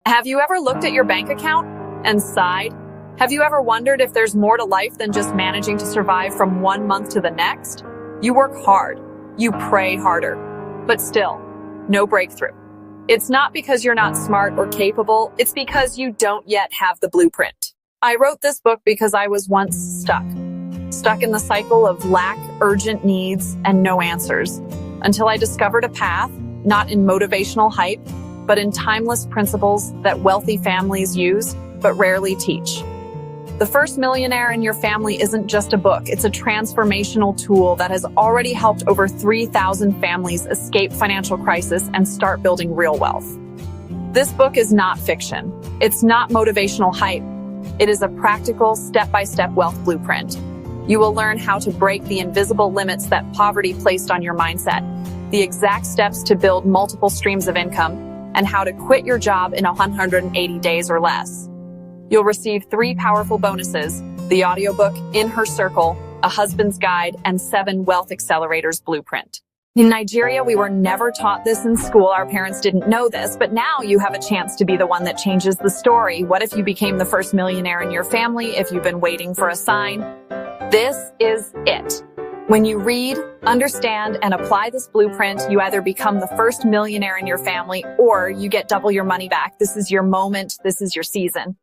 Have you ever looked at your bank account and sighed? Have you ever wondered if there's more to life than just managing to survive from one month to the next? You work hard, you pray harder, but still, no breakthrough. It's not because you're not smart or capable, it's because you don't yet have the blueprint. I wrote this book because I was once stuck in the cycle of lack, urgent needs, and no answers, until I discovered a path, not in motivational hype, but in timeless principles that wealthy families use, but rarely teach. The First Millionaire in Your Family isn't just a book, it's a transformational tool that has already helped over 3,000 families escape financial crisis and start building real wealth. This book is not fiction. It's not motivational hype. It is a practical, step-by-step wealth blueprint. You will learn how to break the invisible limits that poverty placed on your mindset, the exact steps to build multiple streams of income, and how to quit your job in 180 days or less. You'll receive 3 powerful bonuses: the audiobook, In Her Circle, A Husband's Guide, and 7 Wealth Accelerators Blueprint. In Nigeria, we were never taught this in school. Our parents didn't know this, but now you have a chance to be the one that changes the story. What if you became the first millionaire in your family if you've been waiting for a sign? This is it. When you read, understand, and apply this blueprint, you either become the first millionaire in your family or you get double your money back. This is your moment. This is your season.